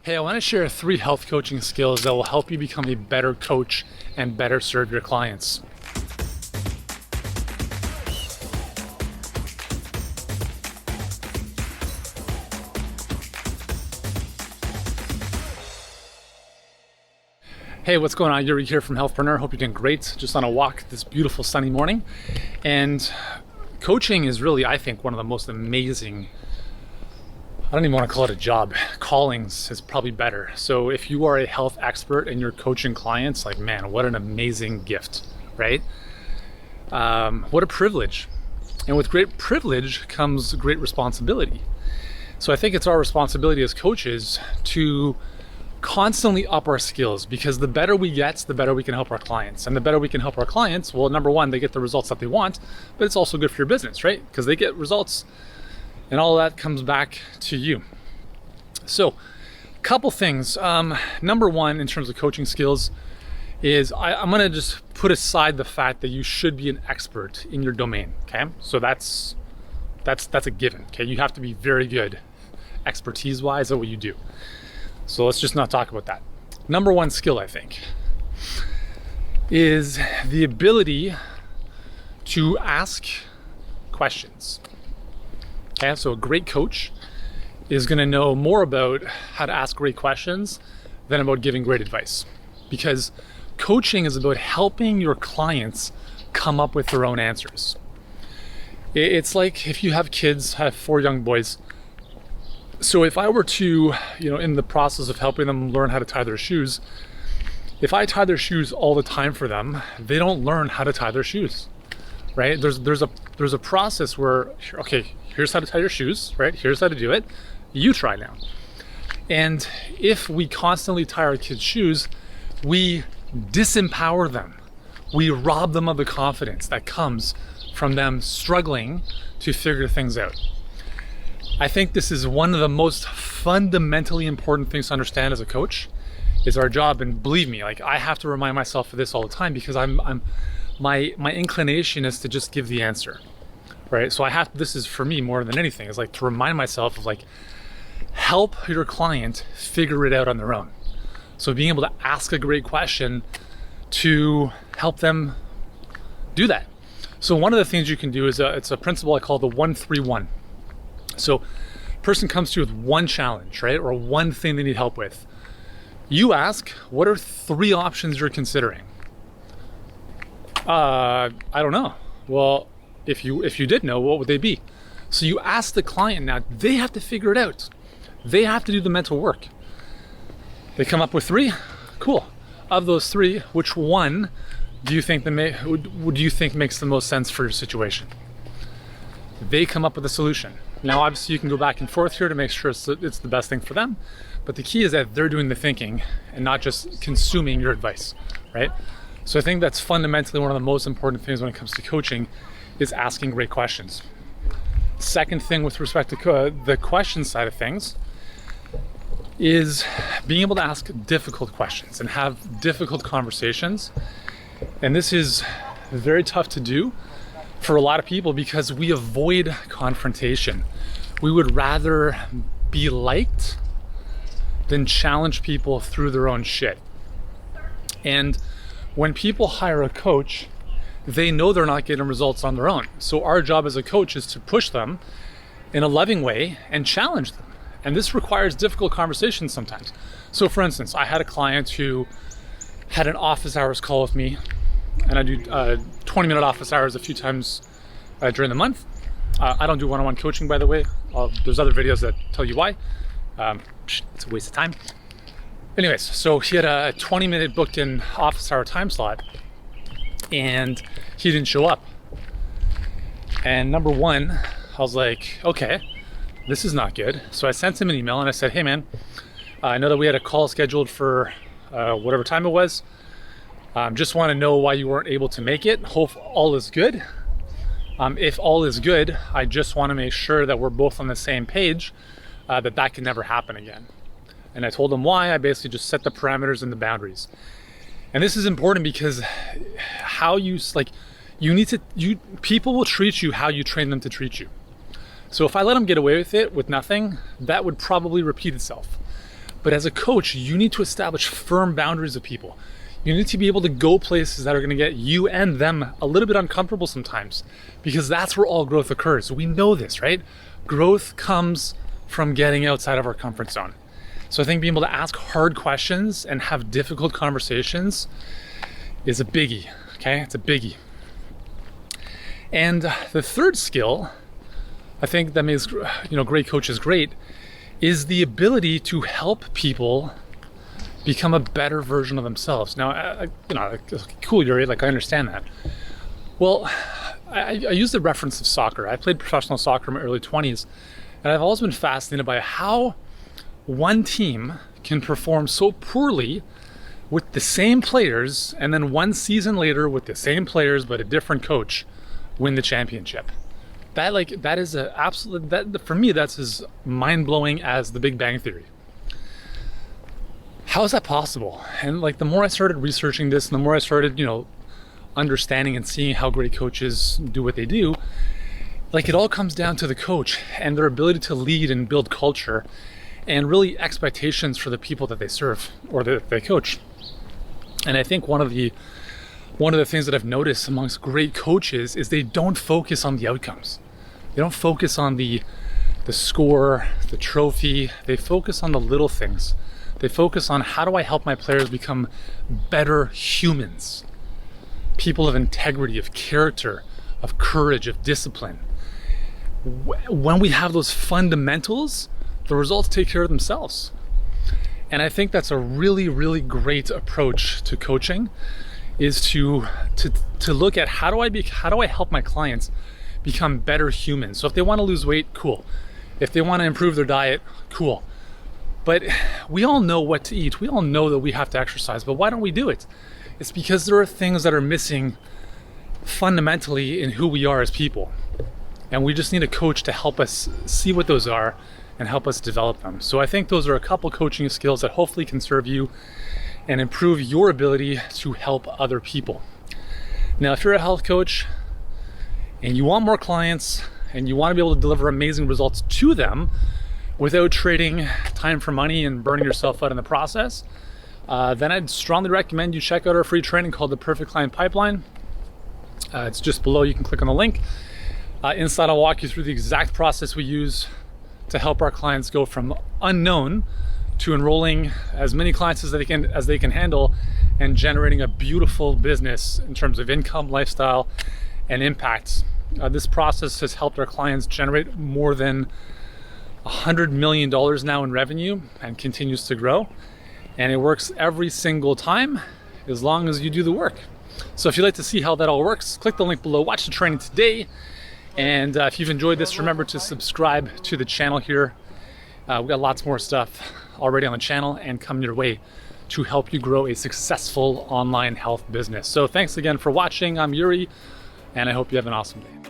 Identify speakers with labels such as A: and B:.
A: Hey, I want to share 3 health coaching skills that will help you become a better coach and better serve your clients. Hey, what's going on? Yuri here from Healthpreneur. Hope you're doing great. Just on a walk this beautiful sunny morning. And coaching is really, I think, one of the most amazing, I don't even want to call it a job. Callings is probably better. So if you are a health expert and you're coaching clients, like, man, what an amazing gift, right? What a privilege. And with great privilege comes great responsibility. So I think it's our responsibility as coaches to constantly up our skills, because the better we get, the better we can help our clients. And the better we can help our clients, well, number one, they get the results that they want, but it's also good for your business, right? Because they get results and all of that comes back to you. So a couple things. Number one, in terms of coaching skills, is I'm going to just put aside the fact that you should be an expert in your domain. Okay. So that's a given. Okay. You have to be very good expertise wise at what you do. So let's just not talk about that. Number one skill, I think, is the ability to ask questions. Okay, so a great coach is going to know more about how to ask great questions than about giving great advice, because coaching is about helping your clients come up with their own answers. It's like if you have kids, I have 4 young boys. So if I were to, in the process of helping them learn how to tie their shoes, if I tie their shoes all the time for them, they don't learn how to tie their shoes, right? There's a process where, okay, here's how to tie your shoes, right? Here's how to do it. You try now. And if we constantly tie our kids' shoes, we disempower them. We rob them of the confidence that comes from them struggling to figure things out. I think this is one of the most fundamentally important things to understand as a coach, is our job. And believe me, like, I have to remind myself of this all the time, because my inclination is to just give the answer, right? So this is for me more than anything, is like to remind myself of, like, help your client figure it out on their own. So being able to ask a great question to help them do that. So one of the things you can do is it's a principle I call the 1-3-1. So a person comes to you with one challenge, right? Or one thing they need help with. You ask, what are 3 options you're considering? I don't know. Well, if you did know, what would they be? So you ask the client now, they have to figure it out. They have to do the mental work. They come up with 3, cool. Of those 3, which one do you think makes the most sense for your situation? They come up with a solution. Now, obviously, you can go back and forth here to make sure it's the best thing for them, but the key is that they're doing the thinking and not just consuming your advice, right? So I think that's fundamentally one of the most important things when it comes to coaching, is asking great questions. Second thing with respect to the question side of things is being able to ask difficult questions and have difficult conversations. And this is very tough to do for a lot of people, because we avoid confrontation. We would rather be liked than challenge people through their own shit. And when people hire a coach, they know they're not getting results on their own. So our job as a coach is to push them in a loving way and challenge them. And this requires difficult conversations sometimes. So for instance, I had a client who had an office hours call with me, and I do 20-minute office hours a few times during the month. I don't do one-on-one coaching, by the way. There's other videos that tell you why. It's a waste of time. Anyways, so he had a 20-minute booked in office hour time slot, and he didn't show up. And number one, I was like, okay, this is not good. So I sent him an email and I said, hey man, I know that we had a call scheduled for whatever time it was. Just want to know why you weren't able to make it. Hope all is good. If all is good, I just want to make sure that we're both on the same page, that can never happen again. And I told him why. I basically just set the parameters and the boundaries. And this is important, because people will treat you how you train them to treat you. So if I let them get away with it with nothing, that would probably repeat itself. But as a coach, you need to establish firm boundaries with people. You need to be able to go places that are going to get you and them a little bit uncomfortable sometimes, because that's where all growth occurs. We know this, right? Growth comes from getting outside of our comfort zone. So I think being able to ask hard questions and have difficult conversations is a biggie, okay? It's a biggie. And the third skill, I think that makes great coaches great, is the ability to help people become a better version of themselves. Now, cool, Yuri, I understand that. Well, I use the reference of soccer. I played professional soccer in my early 20s, and I've always been fascinated by how one team can perform so poorly with the same players, and then one season later with the same players but a different coach win the championship. That is a absolute, that for me, that's as mind-blowing as the Big Bang Theory. How is that possible? And the more I started researching this, and the more I started, understanding and seeing how great coaches do what they do, it all comes down to the coach and their ability to lead and build culture and really expectations for the people that they serve or that they coach. And I think one of the things that I've noticed amongst great coaches is they don't focus on the outcomes. They don't focus on the score, the trophy. They focus on the little things. They focus on, how do I help my players become better humans? People of integrity, of character, of courage, of discipline. When we have those fundamentals, the results take care of themselves. And I think that's a really, really great approach to coaching, is to look at how do I help my clients become better humans. So if they want to lose weight, cool. If they want to improve their diet, cool. But we all know what to eat. We all know that we have to exercise, but why don't we do it? It's because there are things that are missing fundamentally in who we are as people. And we just need a coach to help us see what those are and help us develop them. So I think those are a couple coaching skills that hopefully can serve you and improve your ability to help other people. Now, if you're a health coach and you want more clients and you want to be able to deliver amazing results to them without trading time for money and burning yourself out in the process, then I'd strongly recommend you check out our free training called the Perfect Client Pipeline. It's just below. You can click on the link. Inside, I'll walk you through the exact process we use to help our clients go from unknown to enrolling as many clients as they can handle and generating a beautiful business in terms of income, lifestyle, and impact. This process has helped our clients generate more than $100 million now in revenue and continues to grow. And it works every single time as long as you do the work. So if you'd like to see how that all works, click the link below, watch the training today. And if you've enjoyed this, remember to subscribe to the channel here. We've got lots more stuff already on the channel and coming your way to help you grow a successful online health business. So thanks again for watching. I'm Yuri, and I hope you have an awesome day.